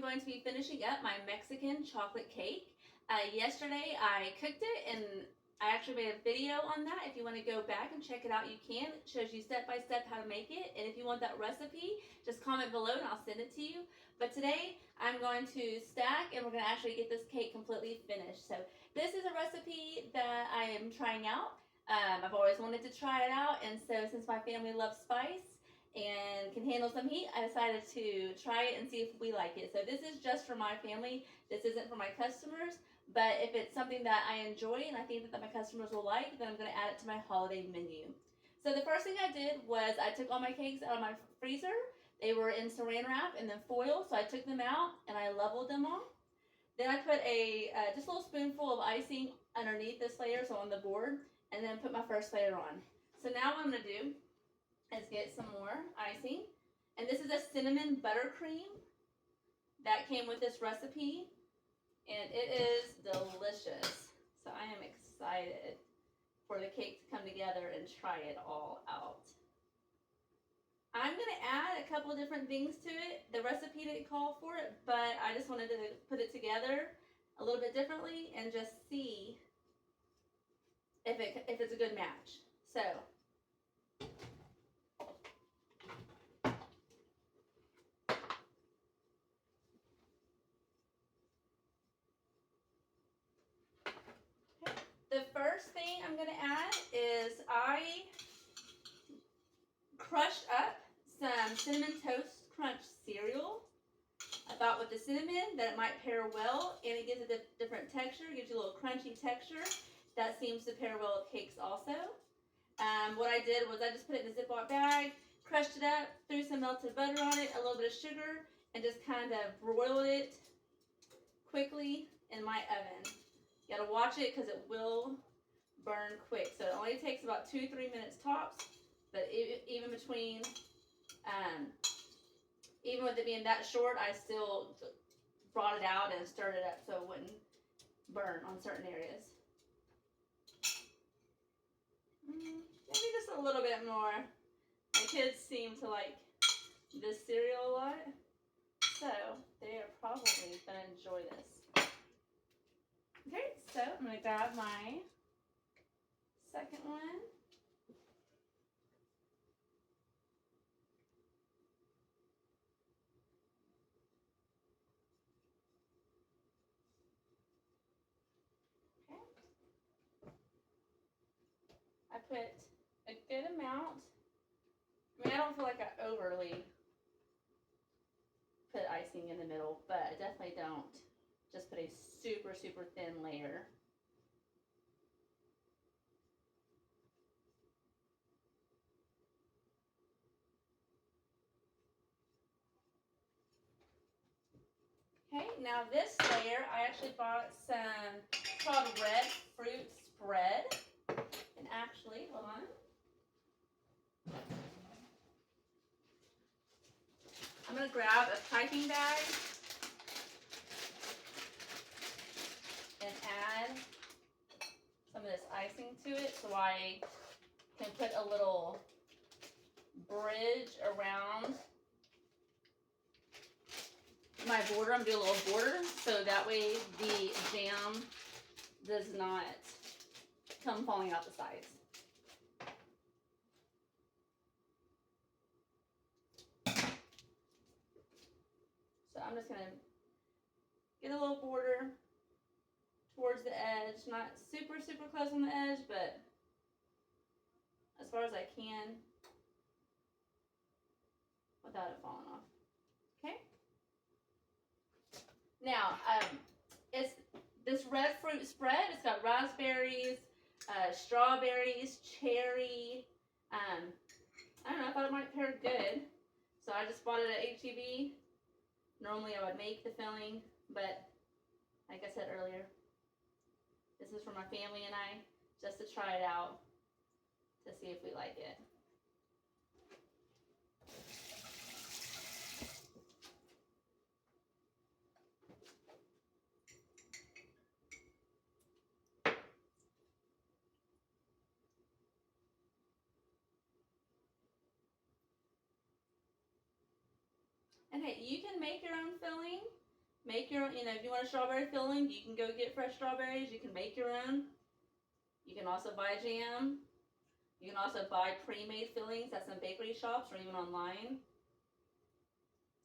going to be finishing up my Mexican chocolate cake. Yesterday I cooked it and I actually made a video on that. If you want to go back and check it out, you can. It shows you step by step how to make it. And if you want that recipe, just comment below and I'll send it to you. But today I'm going to stack and we're going to actually get this cake completely finished. So this is a recipe that I am trying out. I've always wanted to try it out, and so since my family loves spice and can handle some heat, I decided to try it and see if we like it. So this is just for my family. This isn't for my customers, but if it's something that I enjoy and I think that my customers will like, then I'm going to add it to my holiday menu. So the first thing I did was I took all my cakes out of my freezer. They were in saran wrap and then foil, so I took them out and I leveled them all. Then I put just a little spoonful of icing underneath this layer, so on the board, and then put my first layer on. So now what I'm going to do is get some more icing. And this is a cinnamon buttercream that came with this recipe. And it is delicious. So I am excited for the cake to come together and try it all out. I'm going to add a couple of different things to it. The recipe didn't call for it, but I just wanted to put it together a little bit differently and just see if it's a good match. So the first thing I'm going to add is I crushed up some Cinnamon Toast Crunch cereal. I thought with the cinnamon that it might pair well, and it gives it a different texture, gives you a little crunchy texture. That seems to pair well with cakes also. What I did was I just put it in a Ziploc bag, crushed it up, threw some melted butter on it, a little bit of sugar, and just kind of broiled it quickly in my oven. You gotta watch it because it will burn quick. So it only takes about 2-3 minutes tops, but even between, even with it being that short, I still brought it out and stirred it up so it wouldn't burn on certain areas. Maybe just a little bit more. My kids seem to like this cereal a lot, so they are probably going to enjoy this. Okay, so I'm going to grab my second one. Okay. I put a good amount. I mean, I don't feel like I overly put icing in the middle, but I definitely don't just put a super, super thin layer. Okay, now this layer, I actually bought some, it's called red fruit spread. And actually, hold on. I'm going to grab a piping bag and add some of this icing to it so I can put a little bridge around my border. I'm going to do a little border so that way the jam does not come falling out the sides. So I'm just going to get a little border towards the edge, not super, super close on the edge, but as far as I can without it falling off. Okay? Now, it's this red fruit spread. It's got raspberries, strawberries, cherry. I don't know, I thought it might pair good. So I just bought it at H-E-B. Normally I would make the filling, but like I said earlier, this is for my family and I, just to try it out, to see if we like it. And hey, you can make your own filling. Make your own, you know, if you want a strawberry filling, you can go get fresh strawberries. You can make your own. You can also buy jam. You can also buy pre-made fillings at some bakery shops or even online.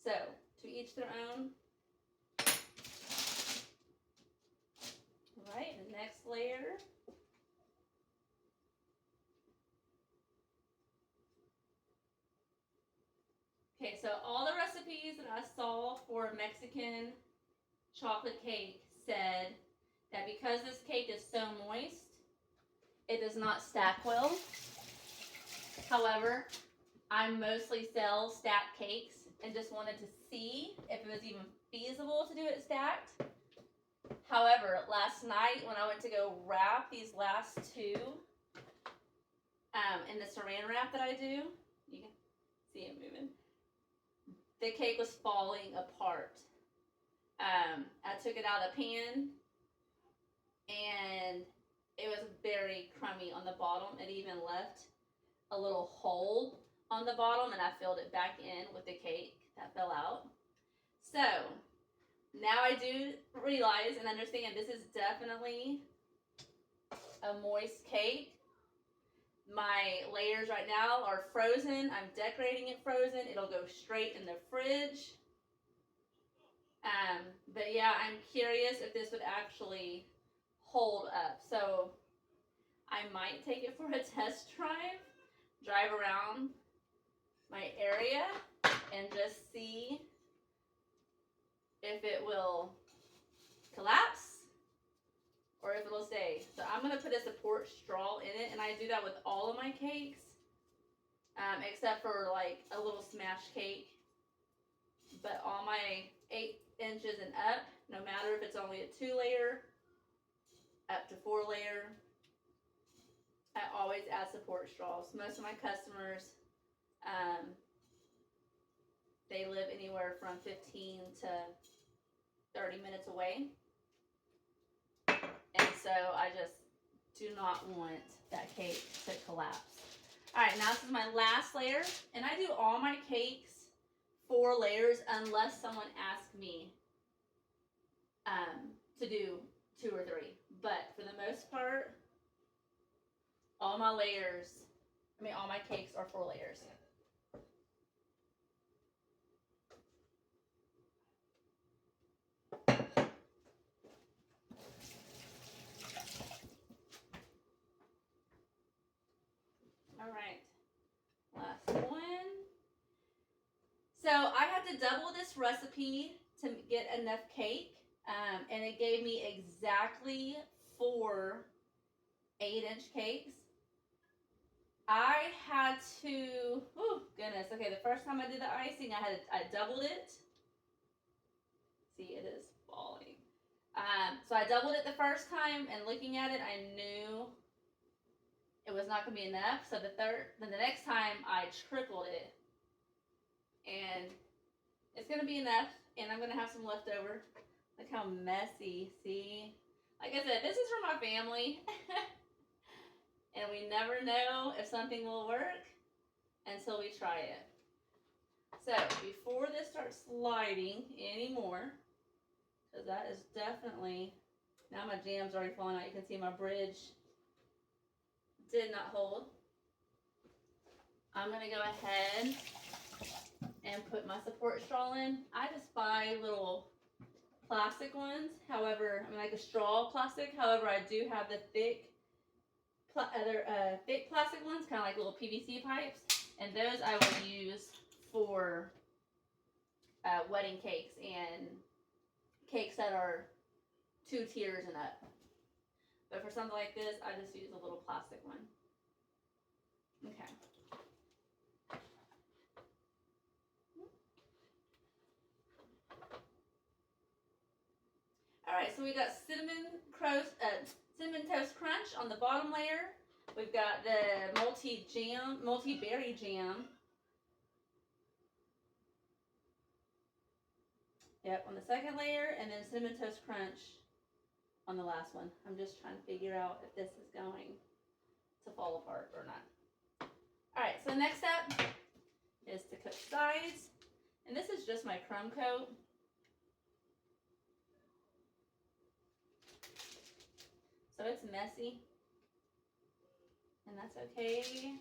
So, to each their own. All right, the next layer. Okay, so all the recipes that I saw for Mexican chocolate cake said that because this cake is so moist, it does not stack well. However, I mostly sell stacked cakes and just wanted to see if it was even feasible to do it stacked. However, last night when I went to go wrap these last two in the saran wrap that I do, you can see it moving. The cake was falling apart. I took it out of the pan and it was very crummy on the bottom. It even left a little hole on the bottom and I filled it back in with the cake that fell out. So now I do realize and understand this is definitely a moist cake. My layers right now are frozen. I'm decorating it frozen. It'll go straight in the fridge. But yeah, I'm curious if this would actually hold up. So I might take it for a test drive around my area and just see if it will collapse or if it'll stay. So I'm going to put a support straw in it, and I do that with all of my cakes, except for like a little smash cake. But all my 8 inches and up, no matter if it's only a 2-layer, up to 4-layer, I always add support straws. Most of my customers, they live anywhere from 15 to 30 minutes away. And so I just do not want that cake to collapse. All right, now this is my last layer. And I do all my cakes 4 layers unless someone asks me to do 2 or 3. But for the most part, all my cakes are 4 layers. All right, last one. So I had to double this recipe to get enough cake, and it gave me exactly 4 8-inch cakes. I had to, oh goodness, okay, the first time I did the icing, I doubled it. See, it is falling. So I doubled it the first time, and looking at it, I knew it was not going to be enough. So then the next time I tripled it, and it's going to be enough, and I'm going to have some left over. Look how messy, see? Like I said, this is for my family. And we never know if something will work until we try it. So before this starts sliding anymore, because that is definitely, now my jam's already falling out. You can see my bridge did not hold. I'm going to go ahead and put my support straw in. I just buy little plastic ones. However, I mean like a straw plastic. However, I do have the thick plastic ones, kind of like little PVC pipes, and those I will use for wedding cakes and cakes that are 2 tiers and up. But for something like this, I just use a little plastic one. Okay. All right, so we got cinnamon toast crunch on the bottom layer. We've got the multi-berry jam. Yep, on the second layer, and then cinnamon toast crunch on the last one. I'm just trying to figure out if this is going to fall apart or not. All right, so the next step is to cook sides. And this is just my crumb coat. so it's messy, and that's okay.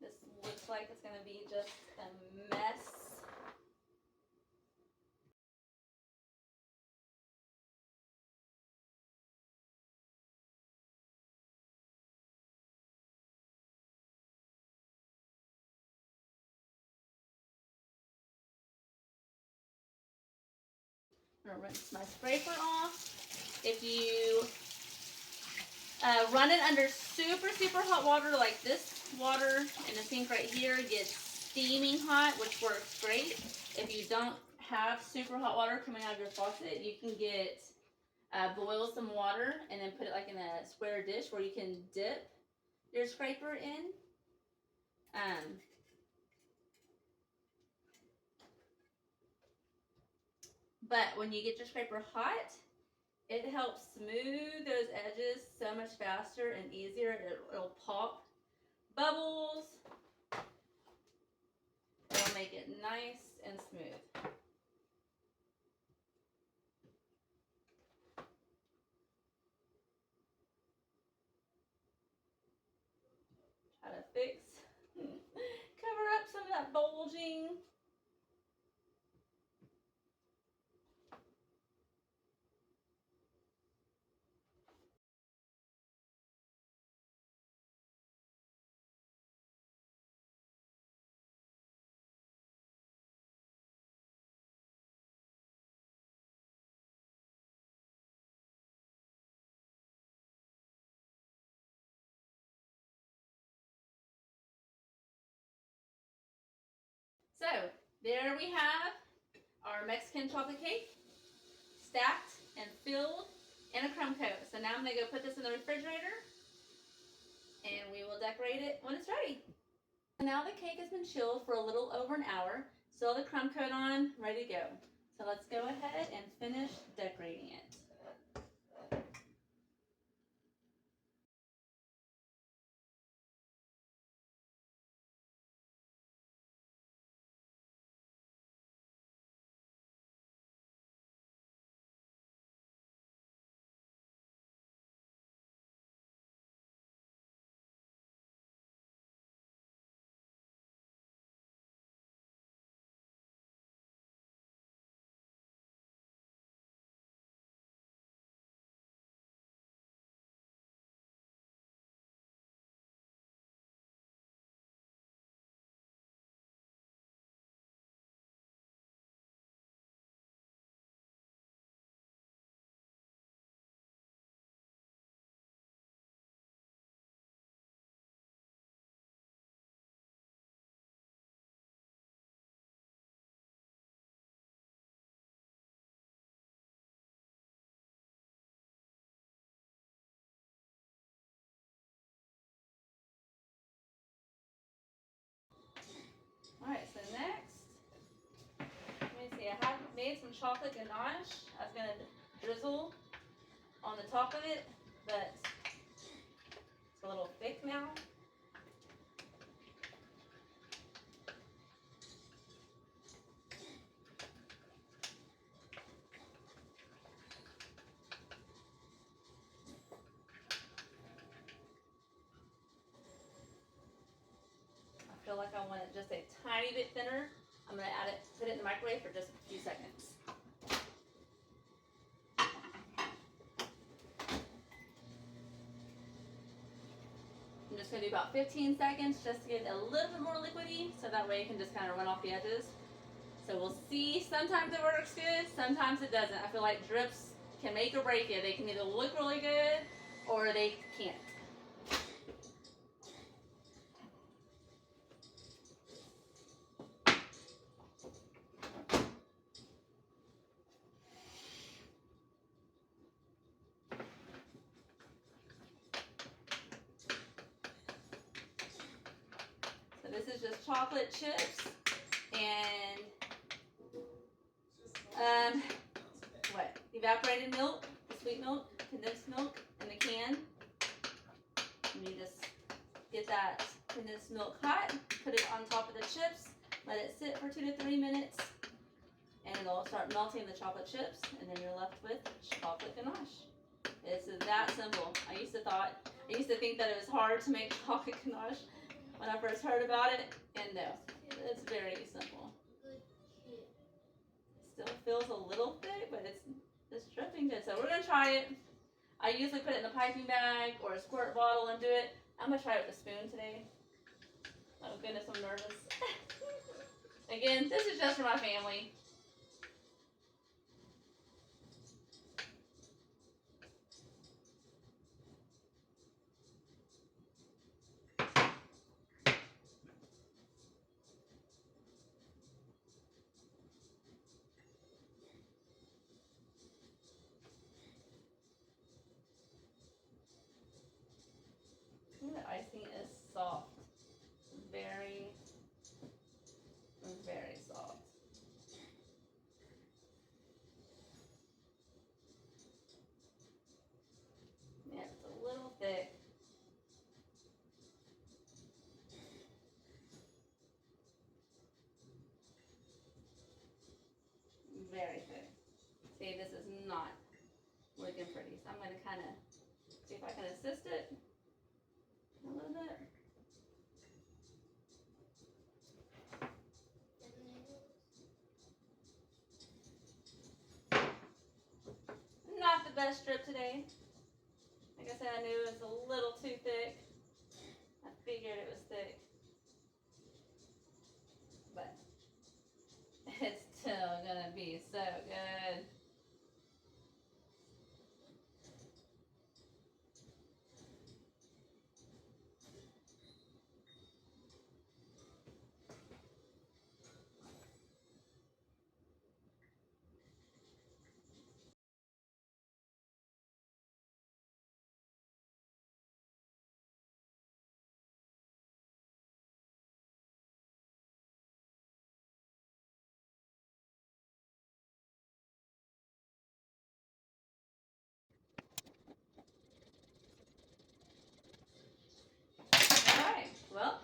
This looks like it's going to be just a mess. I'm going to rinse my scraper off. If you run it under super, super hot water, like this water in the sink right here gets steaming hot, which works great. If you don't have super hot water coming out of your faucet, you can get boil some water and then put it like in a square dish where you can dip your scraper in. But when you get your scraper hot, it helps smooth those edges so much faster and easier. It'll pop bubbles. It'll make it nice and smooth. Try to fix, cover up some of that bulging. So there we have our Mexican chocolate cake stacked and filled in a crumb coat. So now I'm going to go put this in the refrigerator and we will decorate it when it's ready. So now the cake has been chilled for a little over an hour. Still the crumb coat on, ready to go. So let's go ahead and finish decorating it. Alright, so next, let me see, I have made some chocolate ganache. I was going to drizzle on the top of it, but it's a little thick now. I feel like I want it just a tiny bit thinner. I'm going to add it, put it in the microwave for just a few seconds. I'm just going to do about 15 seconds just to get it a little bit more liquidy, so that way it can just kind of run off the edges. So we'll see. Sometimes it works good, sometimes it doesn't. I feel like drips can make or break it. They can either look really good or they can't. So this is just chocolate chips and evaporated milk, sweet milk, condensed milk in the can. And you just get that condensed milk hot, put it on top of the chips, let it sit for 2 to 3 minutes, and it'll start melting the chocolate chips, and then you're left with chocolate ganache. It's that simple. I used to think that it was hard to make chocolate ganache when I first heard about it, and no, it's very simple. Still feels a little thick, but it's dripping good. So we're gonna try it. I usually put it in a piping bag or a squirt bottle and do it. I'm gonna try it with a spoon today. Oh goodness, I'm nervous. Again, this is just for my family. Ooh, the icing is soft. Very, very soft. Yeah, it's a little thick. Very thick. See, this is not looking pretty. So I'm going to kind of see if I can assist it a little bit. Not the best strip today. Like I said, I knew it was a little too thick. I figured it was thick. But it's still going to be so good. Alright, well,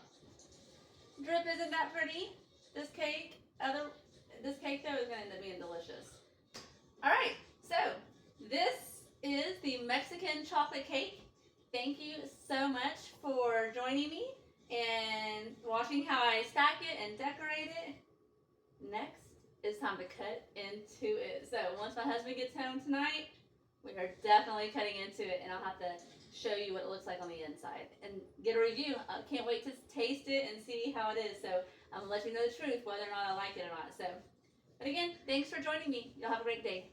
drip isn't that pretty. This cake though is going to end up being delicious. Alright, so this is the Mexican chocolate cake. Thank you so much for joining me and watching how I stack it and decorate it. Next, it's time to cut into it. So once my husband gets home tonight, we are definitely cutting into it, and I'll have to show you what it looks like on the inside and get a review. I can't wait to taste it and see how it is. So I'm gonna let you know the truth, whether or not I like it or not. So, but again, thanks for joining me. Y'all have a great day.